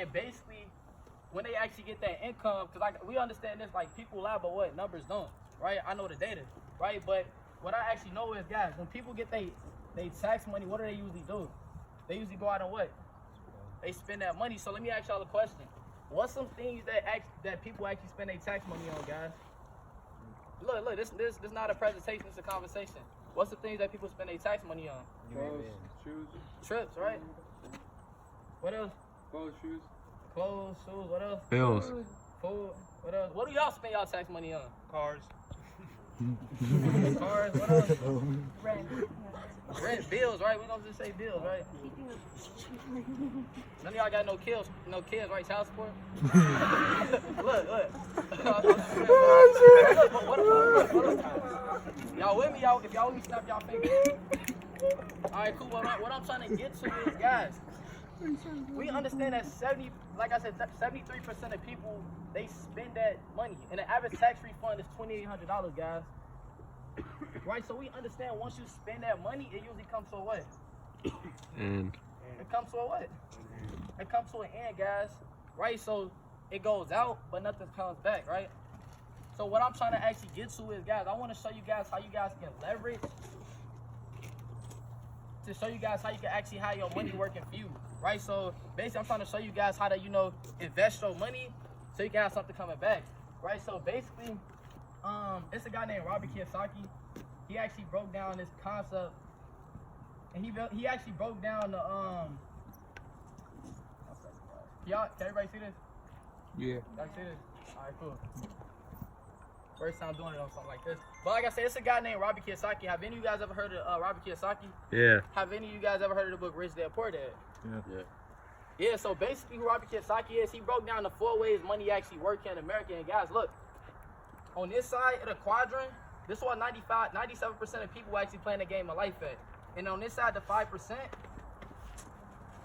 And basically, when they actually get that income, because we understand this, like people lie, but what numbers don't, right? I know the data, right? But what I actually know is, guys, when people get they tax money, what do they usually do? They usually go out and what? They spend that money. So let me ask y'all a question. What's some things that people actually spend their tax money on, guys? Look, this not a presentation, it's a conversation. What's the things that people spend their tax money on? Clothes, shoes. Trips, right? What else? Clothes, shoes. Clothes, shoes, what else? Bills. Food, what else? What do y'all spend y'all tax money on? Cars. Cars, what else? Rent, bills, right? We don't just say bills, right? None of y'all got no kids, right? Child support? Look. Y'all with me? If y'all with me, snap y'all fingers. Alright, cool. What I'm trying to get to is, guys, we understand that 73% of people, they spend that money. And the average tax refund is $2,800, guys. Right, so we understand once you spend that money, it usually comes to a what? And It comes to a what? It comes to an end, guys. Right, so it goes out, but nothing comes back, right? So what I'm trying to actually get to is, guys, I want to show you guys how you guys can leverage to show you guys how you can actually have your money working for you, right? So basically, I'm trying to show you guys how to, invest your money so you can have something coming back, right? So basically, it's a guy named Robert Kiyosaki. He actually broke down this concept, and he actually broke down the Can everybody see this? yeah. Y'all see this? All right, cool. First time doing it on something like this. But like I said, it's a guy named Robert Kiyosaki. Have any of you guys ever heard of Robert Kiyosaki? Yeah. Have any of you guys ever heard of the book Rich Dad Poor Dad? Yeah. Yeah, so basically who Robert Kiyosaki is, he broke down the 4 ways money actually works in America. And guys, look, on this side of the quadrant, this is what 97% of people actually playing the game of life at. And on this side, the 5%,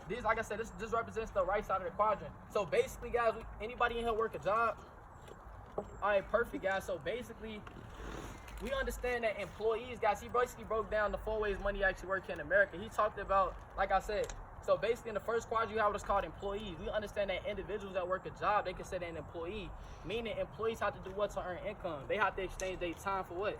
this, like I said, this represents the right side of the quadrant. So basically, guys, anybody in here work a job? All right, perfect, guys. So basically, we understand that employees, guys, he basically broke down the 4 ways money actually works in America. He talked about, like I said, so basically in the first quadrant, you have what's called employees. We understand that individuals that work a job, they consider an employee, meaning employees have to do what to earn income? They have to exchange their time for what?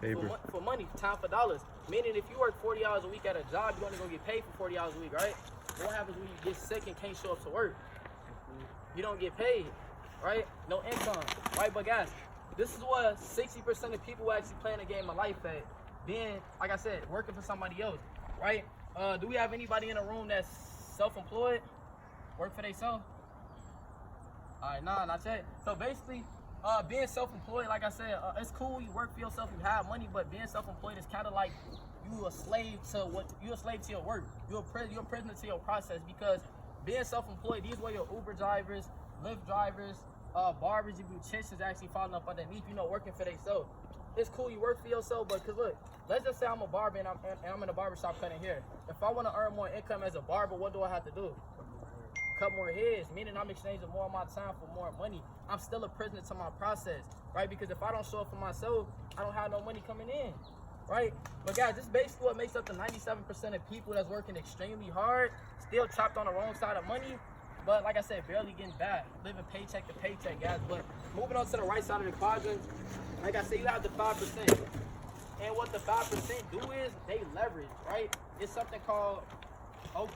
Paper. For money, time for dollars. Meaning if you work 40 hours a week at a job, you're only going to get paid for 40 hours a week, right? What happens when you get sick and can't show up to work? You don't get paid, right? No income, right? But guys, this is what 60% of people actually playing the game of life at. Being, like I said, working for somebody else, right? Do we have anybody in the room that's self-employed? Work for themselves? All right, nah, not yet. So basically, being self-employed, like I said, it's cool. You work for yourself, you have money, but being self-employed is kind of like you're a slave to your work. You're a prisoner to your process, because being self-employed, these were your Uber drivers, Lyft drivers, barbers, and beauticians actually falling up underneath, working for themselves. It's cool you work for yourself, but cause look, let's just say I'm a barber and I'm in a barbershop cutting hair. If I want to earn more income as a barber, what do I have to do? Cut more heads, meaning I'm exchanging more of my time for more money. I'm still a prisoner to my process, right? Because if I don't show up for myself, I don't have no money coming in, right? But guys, this is basically what makes up the 97% of people that's working extremely hard, still trapped on the wrong side of money, but like I said, barely getting back, living paycheck to paycheck, guys. But moving on to the right side of the quadrant, like I said, you have the 5%. And what the 5% do is they leverage, right? It's something called OPE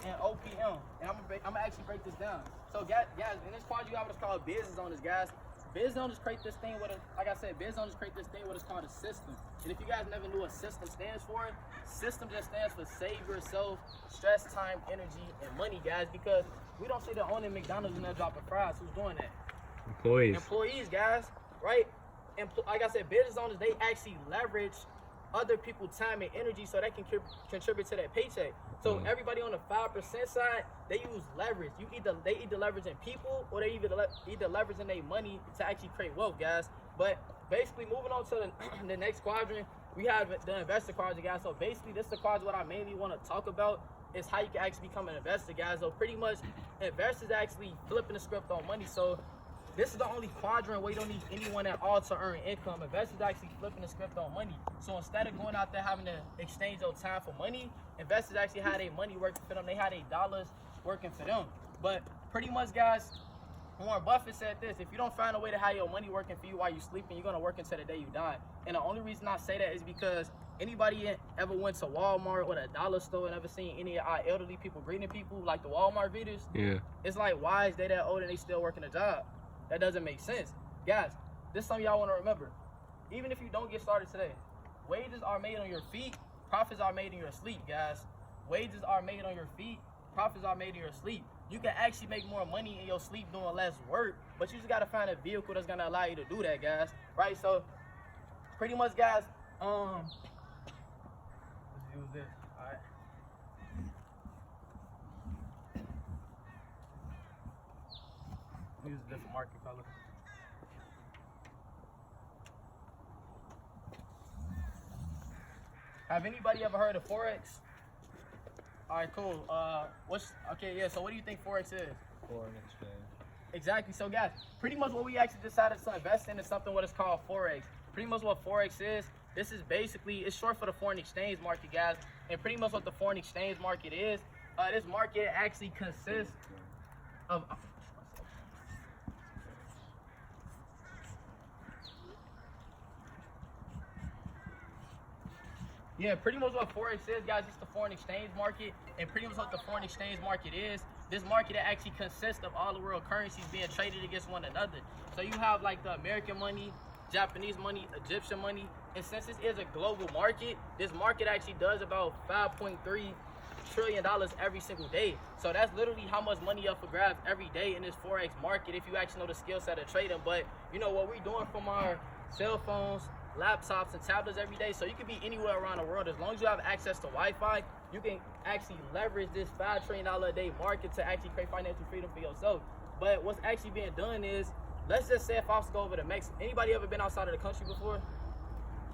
and OPM. And I'm gonna actually break this down. So guys, in this quadrant, you have what's called business owners, guys. Business owners create this thing with business owners create this thing what is called a system. And if you guys never knew what system stands for, system just stands for save yourself, stress, time, energy, and money, guys, because we don't see the owner McDonald's in there dropping fries. Who's doing that? Employees, guys, right? Like I said, business owners, they actually leverage other people's time and energy so they can contribute to that paycheck. So everybody on the 5% side, they use leverage. They either leveraging people or they either leveraging their money to actually create wealth, guys. But basically, moving on to the next quadrant, we have the investor quadrant, guys. So basically, this is the quadrant what I mainly want to talk about is how you can actually become an investor, guys. So pretty much, investors actually flipping the script on money. So This is the only quadrant where you don't need anyone at all to earn income. Investors actually flipping the script on money. So instead of going out there having to exchange your time for money, investors actually had their money working for them. They had their dollars working for them. But pretty much, guys, Warren Buffett said this: if you don't find a way to have your money working for you while you're sleeping, you're gonna work until the day you die. And the only reason I say that is because anybody ever went to Walmart or the dollar store and ever seen any of our elderly people greeting people like the Walmart videos? Yeah. It's like, why is they that old and they still working a job? That doesn't make sense. Guys, this is something y'all want to remember. Even if you don't get started today, wages are made on your feet, profits are made in your sleep, guys. Wages are made on your feet, profits are made in your sleep. You can actually make more money in your sleep doing less work, but you just got to find a vehicle that's going to allow you to do that, guys. Right? So, pretty much, guys, let's use this. All right. Use a different market color. Have anybody ever heard of Forex? All right, cool. So what do you think Forex is? Foreign exchange. Exactly. So guys, pretty much what we actually decided to invest in is something what is called Forex. Pretty much what Forex is, this is basically, it's short for the foreign exchange market, guys. And pretty much what the foreign exchange market is, this market actually consists of... Yeah, pretty much what Forex is, guys, it's the foreign exchange market. And pretty much what the foreign exchange market is, this market actually consists of all the world currencies being traded against one another. So you have like the American money, Japanese money, Egyptian money. And since this is a global market, this market actually does about $5.3 trillion every single day. So that's literally how much money up for grabs every day in this Forex market if you actually know the skill set of trading. But you know what we're doing from our cell phones, laptops, and tablets every day, so you can be anywhere around the world. As long as you have access to Wi-Fi, you can actually leverage this $5 trillion a day market to actually create financial freedom for yourself. But what's actually being done is, let's just say if I was to go over to Mexico. Anybody ever been outside of the country before?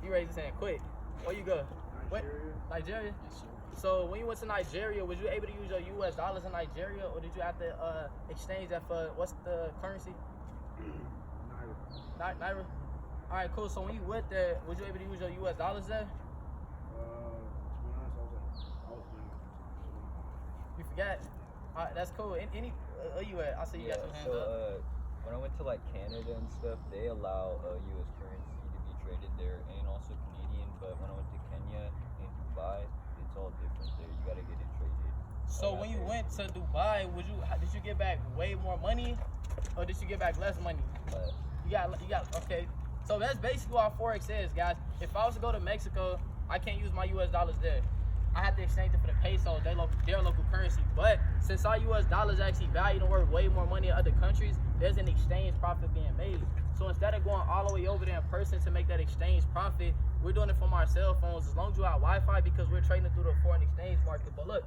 You raise your hand quick. Where you go? Nigeria? Yes, sir. So when you went to Nigeria, was you able to use your US dollars in Nigeria, or did you have to exchange that for, what's the currency? Naira. All right, cool. So when you went there, was you able to use your US dollars there? To be honest, I was You forgot? All right, that's cool. Any where you at? I see you got your hands up. When I went to like Canada and stuff, they allow U.S. currency to be traded there, and also Canadian. But when I went to Kenya and Dubai, it's all different there. You gotta get it traded. So when you went to Dubai, did you get back way more money, or did you get back less money? You got okay. So that's basically what Forex is, guys. If I was to go to Mexico, I can't use my US dollars there. I have to exchange it for the pesos, their local currency. But since our US dollars actually valued and worth way more money in other countries, there's an exchange profit being made. So instead of going all the way over there in person to make that exchange profit, we're doing it from our cell phones as long as you have Wi-Fi, because we're trading through the foreign exchange market. But look,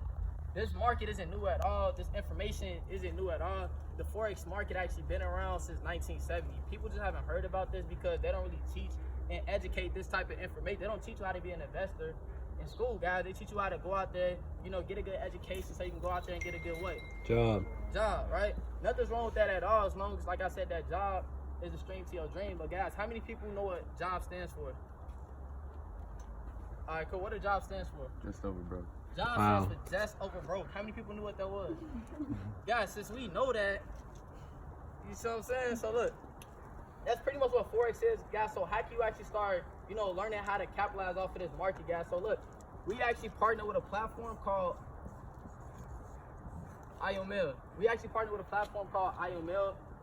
this market isn't new at all. This information isn't new at all. The Forex market actually been around since 1970. People just haven't heard about this because they don't really teach and educate this type of information. They don't teach you how to be an investor in school, guys. They teach you how to go out there, get a good education so you can go out there and get a good what? Job, right? Nothing's wrong with that at all, as long as, like I said, that job is the stream to your dream. But guys, how many people know what job stands for? All right, cool. What does job stands for? Just over, bro. Job stands for just over broke. How many people knew what that was? Guys, since we know that, you see what I'm saying? So look, that's pretty much what Forex is, guys. So how can you actually start, learning how to capitalize off of this market, guys? So look, we actually partnered with a platform called IML.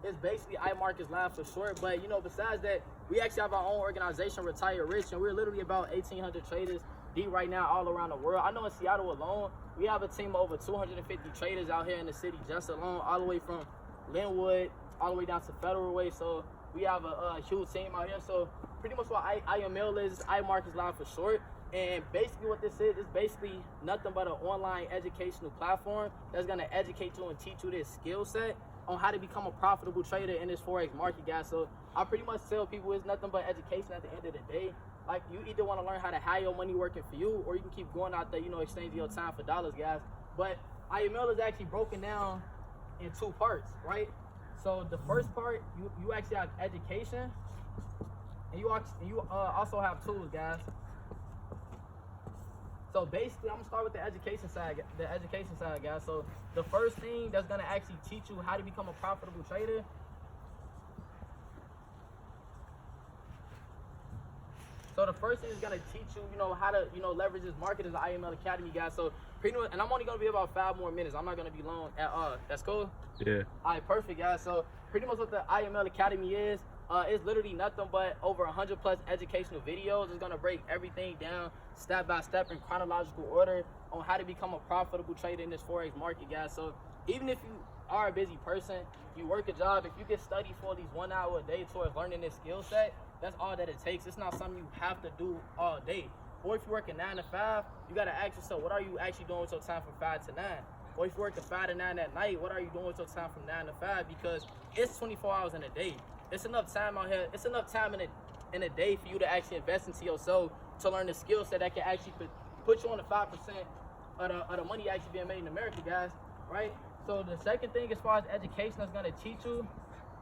It's basically iMarkets Live for short. But besides that, we actually have our own organization, Retire Rich, and we're literally about 1,800 traders deep right now all around the world. I know in Seattle alone, we have a team of over 250 traders out here in the city just alone, all the way from Linwood all the way down to Federal Way. So we have a huge team out here. So pretty much what IML is iMarkets Live for short. And basically what this is basically nothing but an online educational platform that's going to educate you and teach you this skill set on how to become a profitable trader in this Forex market, guys. So I pretty much tell people it's nothing but education at the end of the day. Like, you either want to learn how to have your money working for you, or you can keep going out there, exchanging your time for dollars, guys. But IML is actually broken down in two parts, right? So the first part, you actually have education, and you also have tools, guys. So basically, I'm gonna start with the education side. Guys. So the first thing that's gonna actually teach you how to become a profitable trader. So the first thing is gonna teach you, how to, leverage this market is the IML Academy, guys. So pretty much, and I'm only gonna be about 5 more minutes. I'm not gonna be long at all. That's cool. Yeah. All right, perfect, guys. So pretty much what the IML Academy is, it's literally nothing but over 100+ educational videos. It's gonna break everything down step by step in chronological order on how to become a profitable trader in this Forex market, guys. So even if you are a busy person, you work a job, if you can study for at least 1 hour a day towards learning this skill set, that's all that it takes. It's not something you have to do all day. Or if you work a 9 to 5, you gotta ask yourself, what are you actually doing with your time from 5 to 9? Or if you work a 5 to 9 at night, what are you doing with your time from 9 to 5? Because it's 24 hours in a day. It's enough time out here. It's enough time in a day for you to actually invest into yourself to learn the skill set that can actually put you on the 5% of the money actually being made in America, guys. Right? So the second thing, as far as education, that's gonna teach you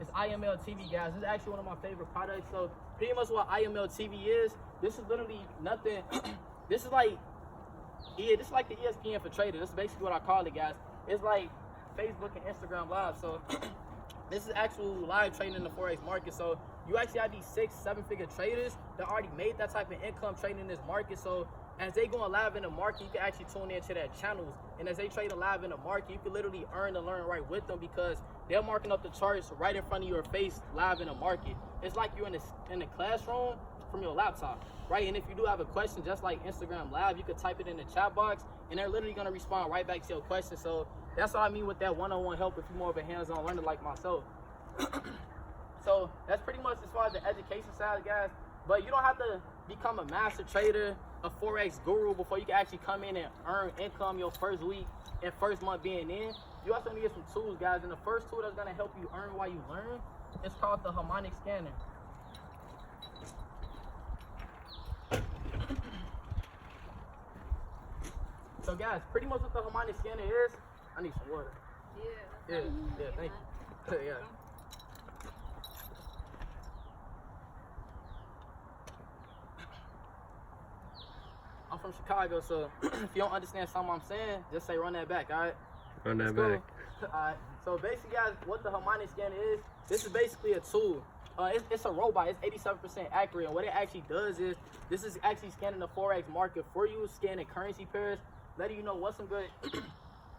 is IML TV, guys. This is actually one of my favorite products. So pretty much what IML TV is, this is literally nothing. This is like the ESPN for trading. This is basically what I call it, guys. It's like Facebook and Instagram Live. So this is actual live trading in the Forex market. So you actually have these 6-7 figure traders that already made that type of income trading in this market. So as they going live in the market, you can actually tune into their channels. And as they trade live in the market, you can literally earn and learn right with them because they're marking up the charts right in front of your face live in the market. It's like you're in the classroom from your laptop, right? And if you do have a question, just like Instagram Live, you could type it in the chat box and they're literally gonna respond right back to your question. So that's what I mean with that one-on-one help if you're more of a hands-on learner like myself. So that's pretty much as far as the education side, guys. But you don't have to become a master trader, a Forex guru before you can actually come in and earn income your first week and first month being in. You also need to get some tools, guys. And the first tool that's gonna help you earn while you learn is called the harmonic scanner. So guys, pretty much what the harmonic scanner is, I need some water. Yeah, thank you. Yeah. I'm from Chicago, so if you don't understand something I'm saying, just say run that back, all right? Run that back. All right. So basically, guys, what the harmonic scanner is, this is basically a tool. It's a robot. It's 87% accurate. And what it actually does is, this is actually scanning the Forex market for you, scanning currency pairs, letting you know what's some good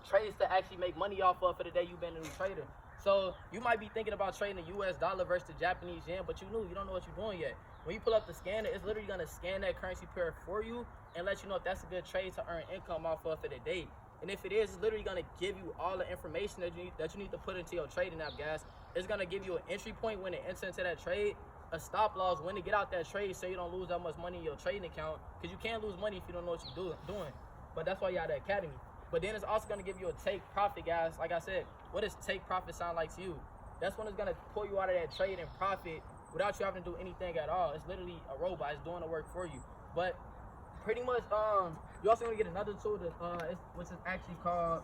trades to actually make money off of for the day you've been a new trader. So you might be thinking about trading the US dollar versus the Japanese yen, but you don't know what you're doing yet. When you pull up the scanner, it's literally gonna scan that currency pair for you and let you know if that's a good trade to earn income off of for the day. And if it is, it's literally gonna give you all the information that you need to put into your trading app, guys. It's gonna give you an entry point when to enter into that trade, a stop loss when to get out that trade so you don't lose that much money in your trading account, because you can't lose money if you don't know what you're doing. But that's why you have the academy. But then it's also gonna give you a take profit, guys. Like I said, what does take profit sound like to you? That's when it's gonna pull you out of that trade and profit without you having to do anything at all. It's literally a robot. It's doing the work for you. But pretty much, you also gonna get another tool that, which is actually called,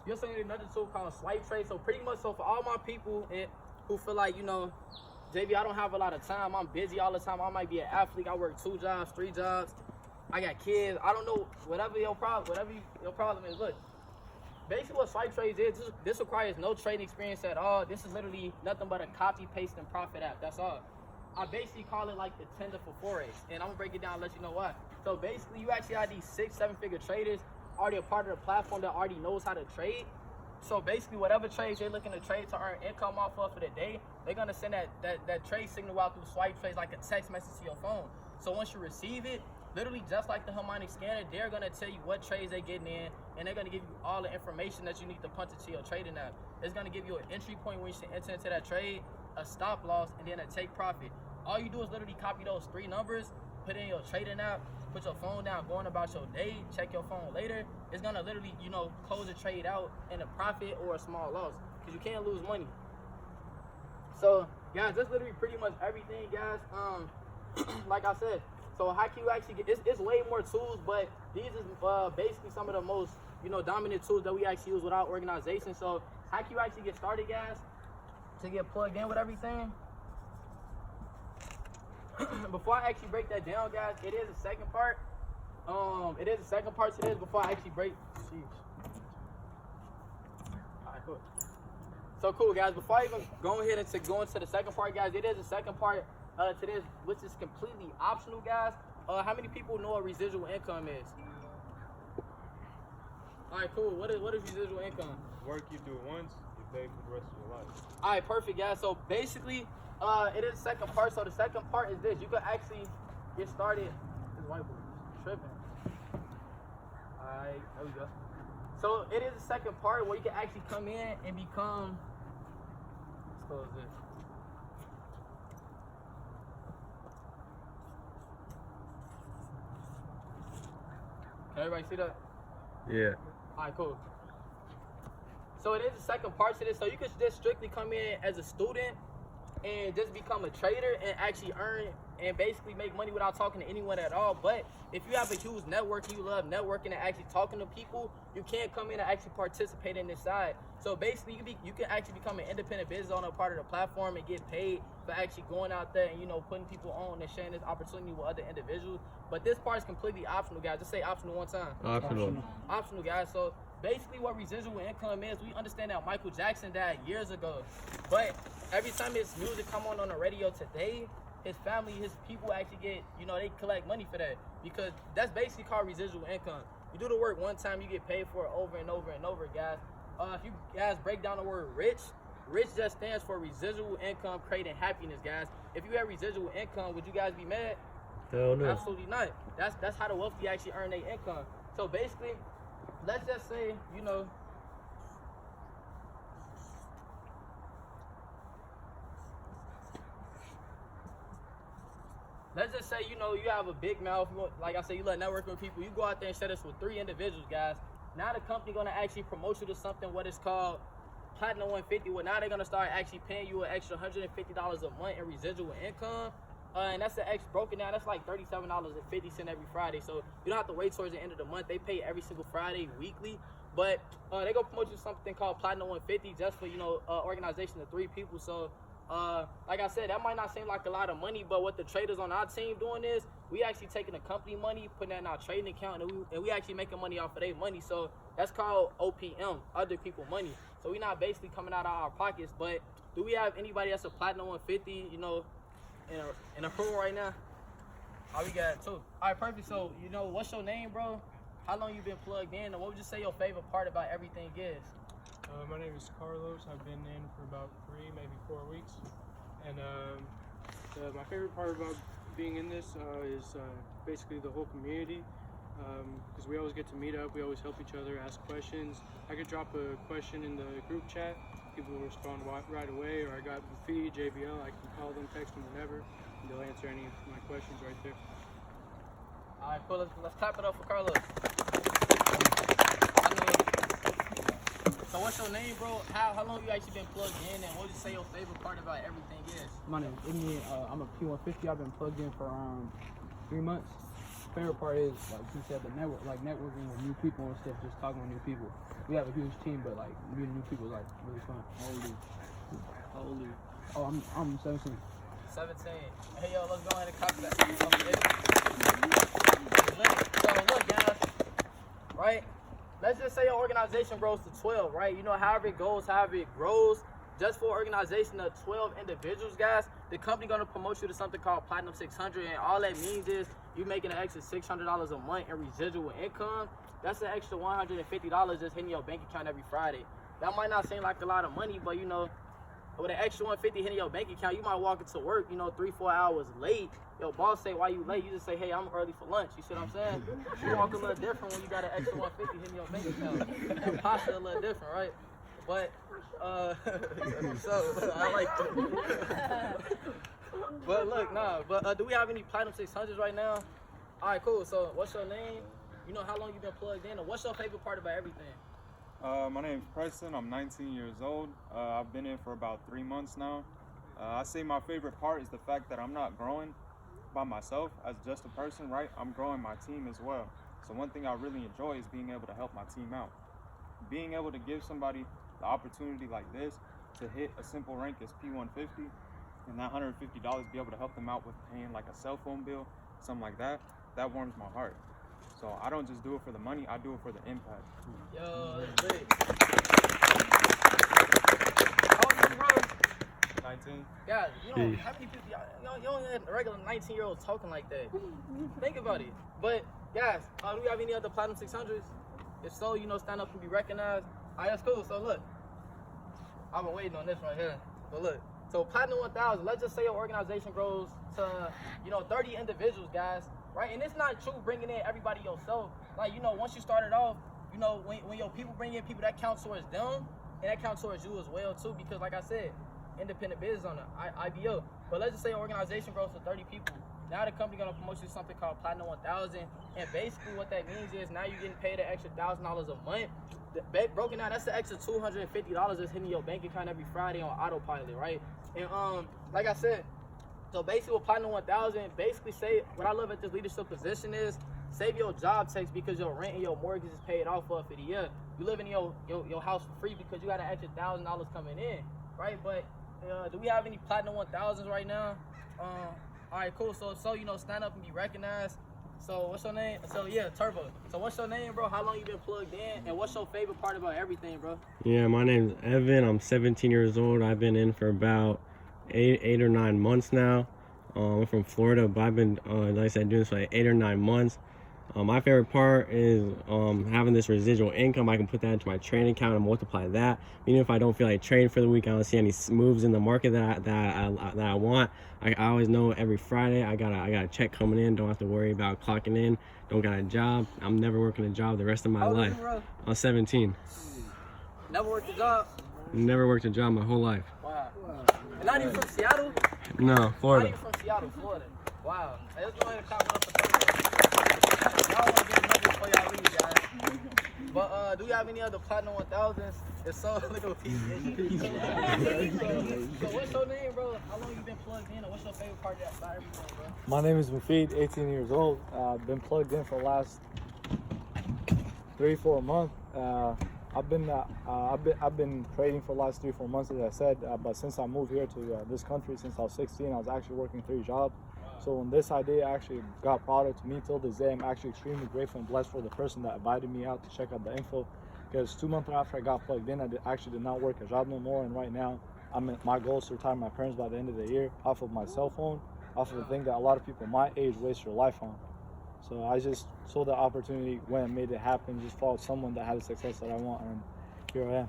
you also need another tool called Swipe Trade. So pretty much, so for all my people who feel like, JB, I don't have a lot of time. I'm busy all the time. I might be an athlete. I work 2 jobs, 3 jobs. I got kids. I don't know. Whatever your problem is. Look, basically what Swipe Trades is, this requires no trading experience at all. This is literally nothing but a copy, paste, and profit app. That's all. I basically call it like the Tinder for Forex. And I'm gonna break it down and let you know why. So basically, you actually have these 6-7 figure traders already a part of the platform that already knows how to trade. So basically, whatever trades they're looking to trade to earn income off of for the day, they're gonna send that trade signal out through Swipe Trades like a text message to your phone. So once you receive it, literally just like the harmonic scanner, they're gonna tell you what trades they're getting in, and they're gonna give you all the information that you need to punch into your trading app. It's gonna give you an entry point where you should enter into that trade, a stop loss, and then a take profit. All you do is literally copy those 3 numbers, put it in your trading app, put your phone down, going about your day, check your phone later. It's gonna literally, close the trade out in a profit or a small loss, because you can't lose money. So guys, that's literally pretty much everything, guys. Like I said, So how can you actually get? It's way more tools, but these is basically some of the most dominant tools that we actually use with our organization. So how can you actually get started, guys? To get plugged in with everything. Before I actually break that down, guys, it is a second part. It is a second part to this. Before I actually break. Sheesh. All right, cool. So cool, guys. Before I even go ahead and go into the second part, guys, it is a second part to this, which is completely optional, guys. How many people know what residual income is? All right, cool. What is residual income? Work you do once, you pay for the rest of your life. All right, perfect, guys. So basically, it is the second part. So the second part is this: you could actually get started. This whiteboard is tripping. All right, there we go. So it is the second part where you can actually come in and become. Let's close this. Can everybody see that? Yeah. All right, cool. So it is the second part to this. So you could just strictly come in as a student and just become a trader and actually earn and basically make money without talking to anyone at all. But if you have a huge network and you love networking and actually talking to people, you can't come in and actually participate in this side. So basically, you can actually become an independent business owner, part of the platform, and get paid for actually going out there and putting people on and sharing this opportunity with other individuals. But this part is completely optional, guys. Just say optional one time. Optional, guys. So basically what residual income is, we understand that Michael Jackson died years ago, but every time his music come on the radio today, his family, his people actually get, they collect money for that, because that's basically called residual income. You do the work one time, you get paid for it over and over and over, guys. If you guys break down the word rich just stands for residual income creating happiness, guys. If you had residual income, would you guys be mad? Hell no. Absolutely not. That's how the wealthy actually earn their income. So basically, let's just say, let's just say, you have a big mouth. Like I said, you love networking with people. You go out there and share this with 3 individuals, guys. Now the company gonna actually promote you to something what is called Platinum 150. Well, now they're gonna start actually paying you an extra $150 a month in residual income. And that's broken down. That's like $37.50 every Friday. So you don't have to wait towards the end of the month. They pay every single Friday, weekly. But they gonna promote you to something called Platinum 150 just for organization of 3 people. So like I said, that might not seem like a lot of money, but what the traders on our team doing is we actually taking the company money, putting that in our trading account, and we actually making money off of their money. So that's called OPM, other people money. So we're not basically coming out of our pockets. But do we have anybody that's a Platinum 150, in a room right now? Oh, we got 2. All right, perfect. So, what's your name, bro? How long you been plugged in? And what would you say your favorite part about everything is? My name is Carlos. I've been in for about 3, maybe 4 weeks. And my favorite part about being in this is basically the whole community, because we always get to meet up, we always help each other, ask questions. I could drop a question in the group chat, people will respond right away, or I got Roofie, JBL, I can call them, text them whenever, and they'll answer any of my questions right there. All right, cool. Let's clap it up for Carlos. So what's your name, bro? How long you actually been plugged in, and what would you say your favorite part about everything is? My name is Iggy. I'm a P150. I've been plugged in for around 3 months. Favorite part is, like you said, the networking with new people and stuff, just talking with new people. We have a huge team, but like meeting new people is like really fun. How old are you? Oh, I'm 17. 17. Hey, yo, let's go ahead and copy that. So look, guys, right? Let's just say your organization grows to 12, right? However it goes, however it grows, just for an organization of 12 individuals, guys, the company gonna promote you to something called Platinum 600, and all that means is you making an extra $600 a month in residual income. That's an extra $150 just hitting your bank account every Friday. That might not seem like a lot of money, but with an extra $150 hitting your bank account, you might walk into work, 3-4 hours late. Your boss say, why you late? You just say, hey, I'm early for lunch. You see what I'm saying? You walk a little different when you got an extra $150 hitting your bank account. Your posture a little different, right? But, so, I like that. But look, do we have any Platinum 600s right now? All right, cool. So what's your name? How long you been plugged in? And what's your favorite part about everything? My name's Preston. I'm 19 years old. I've been in for about 3 months now. I say my favorite part is the fact that I'm not growing. by myself as just a person, right, I'm growing my team as well. So one thing I really enjoy is being able to help my team out. Being able to give somebody the opportunity like this to hit a simple rank as P150 and that $150 be able to help them out with paying like a cell phone bill, something like that, that warms my heart. So I don't just do it for the money, I do it for the impact. Yo, that's big. How old are you, bro? 19. Guys, you know, how many people, you don't have a regular 19-year-old talking like that. Think about it. But, guys, do we have any other Platinum 600s? If so, you know, stand up and be recognized. All right, that's cool. So, look, I've been waiting on this right here. But, look, so Platinum 1000, let's just say your organization grows to, you know, 30 individuals, guys, right? And it's not true bringing in everybody yourself. Like, you know, once you started off, you know, when your people bring in people, that counts towards them, and that counts towards you as well, too, because, like I said, independent business owner, IBO. But let's just say an organization grows to 30 people. Now the company gonna promote you to something called Platinum 1000, and basically what that means is now you're getting paid an extra $1,000 a month. Broken down, that's an extra $250 that's hitting your bank account every Friday on autopilot, right? And like I said, so basically with Platinum 1000, basically say what I love at this leadership position is save your job tax because your rent and your mortgage is paid off for the year. You live in your house for free because you got an extra $1,000 coming in, right? But do we have any Platinum 1000s right now? All right, cool. So you know, stand up and be recognized. So what's your name? So yeah, Turbo. So what's your name, bro? How long you been plugged in? And what's your favorite part about everything, bro? Yeah, my name's Evan. I'm 17 years old. I've been in for about eight or 9 months now. I'm from Florida, but I've been, like I said, doing this for like 8 or 9 months. My favorite part is having this residual income. I can put that into my trading account and multiply that. Even if I don't feel like trading for the week, I don't see any moves in the market that I want. I always know every Friday I got a check coming in. Don't have to worry about clocking in. Don't got a job. I'm never working a job the rest of my life. I'm 17. Never worked a job? Never worked a job my whole life. Wow. And not even from Seattle? No, Florida. Not even from Seattle, Florida. Wow. Hey, let's go ahead and comment up for Turbo. Y'all want to get numbers before y'all leave, guys. But do you have any other Platinum 1000s? If so, look at Pete. So what's your name, bro? How long you been plugged in? And what's your favorite part about everything, bro? My name is Roofie, 18 years old. I've been plugged in for the last 3-4 months. I've been trading for the last 3-4 months, as I said. But since I moved here to this country, since I was 16, I was actually working 3 jobs. So when this idea actually got brought up to me till this day, I'm actually extremely grateful and blessed for the person that invited me out to check out the info. Because 2 months after I got plugged in, I actually did not work a job no more. And right now, my goal is to retire my parents by the end of the year off of my cell phone, off of the thing that a lot of people my age waste their life on. So I just saw the opportunity when it made it happen, just followed someone that had the success that I want, and here I am.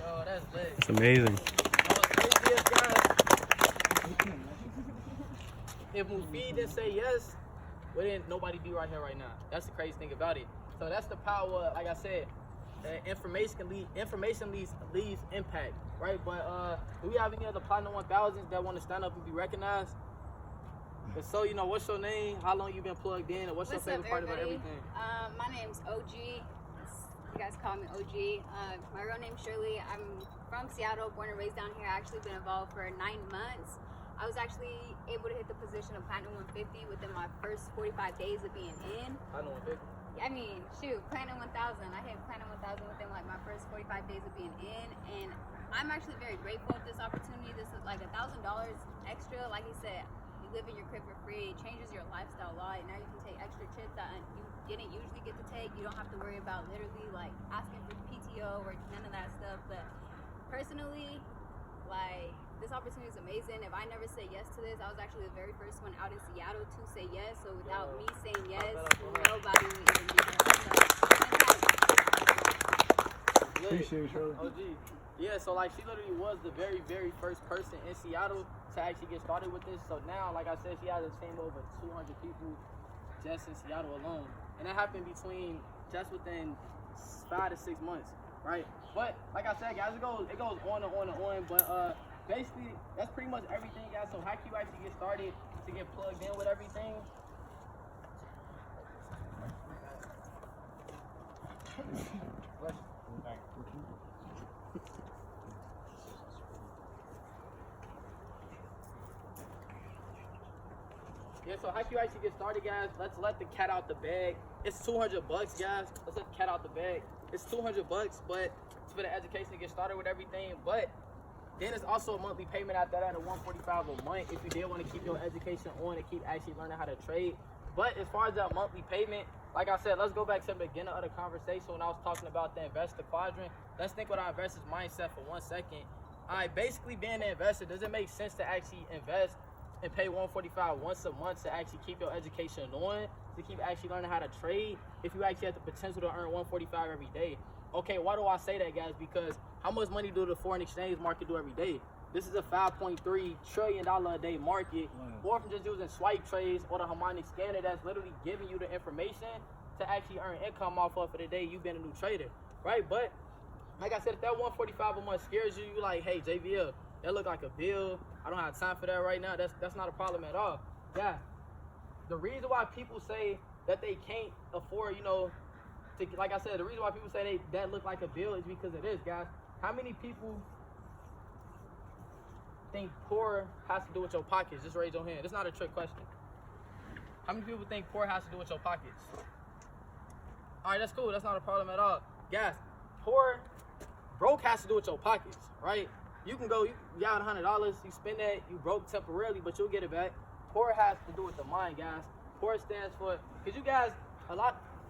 No, that's big. It's amazing. If Mufid didn't say yes, wouldn't nobody be right here right now. That's the crazy thing about it. So that's the power, like I said, information leaves impact, right? But do we have any other Platinum 1000s that want to stand up and be recognized? And so, you know, what's your name? How long you been plugged in? And what's your favorite part about everything? My name's OG. You guys call me OG. My real name's Shirley. I'm from Seattle, born and raised down here. I actually been involved for 9 months. I was actually able to hit the position of Platinum 150 within my first 45 days of being in. Platinum 150? I mean, shoot, Platinum 1000. I hit Platinum 1000 within like my first 45 days of being in, and I'm actually very grateful for this opportunity. This is like $1,000 extra. Like he said, you live in your crib for free. It changes your lifestyle a lot. Now you can take extra trips that you didn't usually get to take. You don't have to worry about literally like asking for PTO or none of that stuff. But personally, like, this opportunity is amazing. If I never said yes to this, I was actually the very first one out in Seattle to say yes. So without me saying yes, nobody would even do that. Appreciate you, Shirley. OG. Yeah, so like she literally was the very, very first person in Seattle to actually get started with this. So now, like I said, she has a team of over 200 people just in Seattle alone. And that happened between just within 5 to 6 months, right? But like I said, guys, it goes on and on and on. But basically, that's pretty much everything, guys. So how can you actually get started to get plugged in with everything? Yeah, so how can you actually get started, guys? Let's let the cat out the bag. It's $200, guys. Let's let the cat out the bag. It's $200, but it's for the education to get started with everything. But then it's also a monthly payment after that of $145 a month if you did want to keep your education on and keep actually learning how to trade. But as far as that monthly payment, like I said, let's go back to the beginning of the conversation when I was talking about the investor quadrant. Let's think with our investor's mindset for 1 second. All right, basically being an investor, does it make sense to actually invest and pay $145 once a month to actually keep your education on, to keep actually learning how to trade if you actually have the potential to earn $145 every day? Okay, why do I say that, guys? Because how much money do the foreign exchange market do every day? This is a $5.3 trillion a day market, or from just using swipe trades or the harmonic scanner that's literally giving you the information to actually earn income off of for the day you've been a new trader, right? But like I said, if that $145 a month scares you, you like, hey, JVL, that look like a bill. I don't have time for that right now. That's not a problem at all. Yeah. The reason why people say that they can't afford, like I said, the reason why people say that look like a bill is because it is, guys. How many people think poor has to do with your pockets? Just raise your hand. It's not a trick question. How many people think poor has to do with your pockets? All right, that's cool. That's not a problem at all. Guys, broke has to do with your pockets, right? You can go, you got $100, you spend that, you broke temporarily, but you'll get it back. Poor has to do with the mind, guys. Poor stands for, because you guys,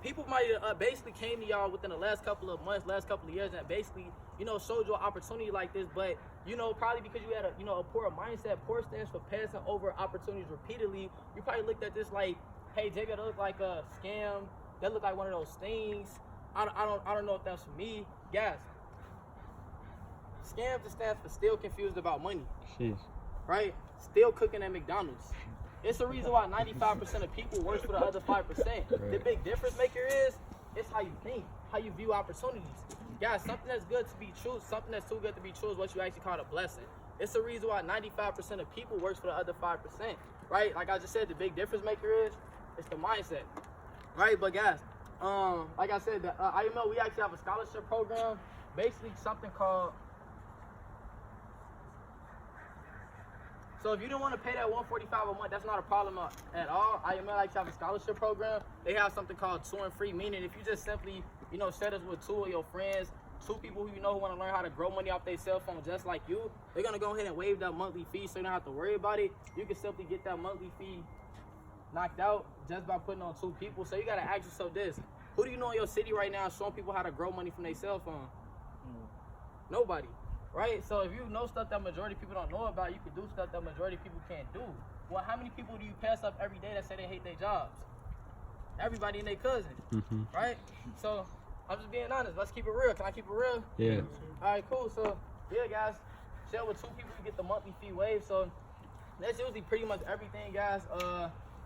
people might basically came to y'all within the last couple of months, last couple of years, and basically, showed you an opportunity like this, but, probably because you had a poor mindset. Poor stands for passing over opportunities repeatedly. You probably looked at this like, hey, JB, that look like a scam. That look like one of those things. I don't know if that's for me. Guys, scam just stands for still confused about money. Jeez. Right? Still cooking at McDonald's. It's the reason why 95% of people work for the other 5%. Right. The big difference maker is it's how you think, how you view opportunities. Guys, something that's good to be true, something that's too good to be true is what you actually call a blessing. It's the reason why 95% of people works for the other 5%. Right? Like I just said, the big difference maker is it's the mindset. Right? But guys, like I said, the IML, we actually have a scholarship program, basically something called. So if you don't want to pay that $145 a month, that's not a problem at all. IML actually have a scholarship program. They have something called 2 and free, meaning if you just simply, share this with 2 of your friends, 2 people who who want to learn how to grow money off their cell phone just like you, they're going to go ahead and waive that monthly fee so you don't have to worry about it. You can simply get that monthly fee knocked out just by putting on 2 people. So you got to ask yourself this. Who do you know in your city right now showing people how to grow money from their cell phone? Nobody. Right? So if you know stuff that majority of people don't know about, you can do stuff that majority of people can't do. Well, how many people do you pass up every day that say they hate their jobs? Everybody and their cousin. Mm-hmm. Right? So I'm just being honest. Let's keep it real. Can I keep it real? Yeah. All right, cool. So, yeah, guys, share with 2 people, you get the monthly fee waived. So that's usually pretty much everything, guys.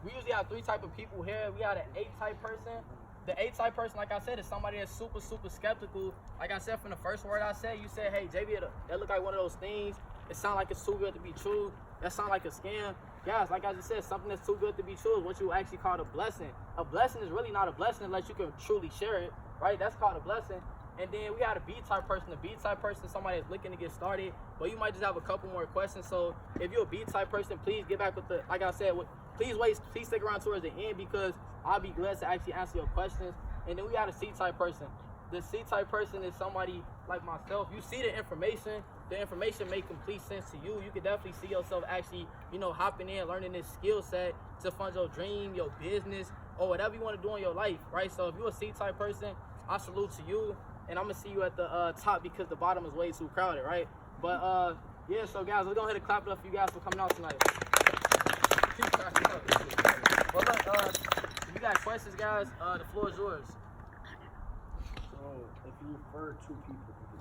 We usually have 3 type of people here. We got an 8 type person. The 8 type person, like I said, is somebody that's super, super skeptical. Like I said, from the first word I said, you said, hey, JB, that look like one of those things. It sounds like it's too good to be true. That sounds like a scam. Guys, like I just said, something that's too good to be true is what you actually call a blessing. A blessing is really not a blessing unless you can truly share it, right? That's called a blessing. And then we got a B type person. The B type person is somebody that's looking to get started, but you might just have a couple more questions. So if you're a B type person, please get back with like I said, please stick around towards the end because I'll be glad to actually answer your questions. And then we got a C type person. The C type person is somebody like myself. You see the information make complete sense to you. You can definitely see yourself actually, hopping in, learning this skill set to fund your dream, your business, or whatever you want to do in your life, right? So if you're a C type person, I salute to you. And I'm gonna see you at the top because the bottom is way too crowded, right? But yeah, so guys, let's go ahead and clap it up for you guys for coming out tonight. Well, look, if you got questions, guys, the floor is yours. So if you refer 2 people,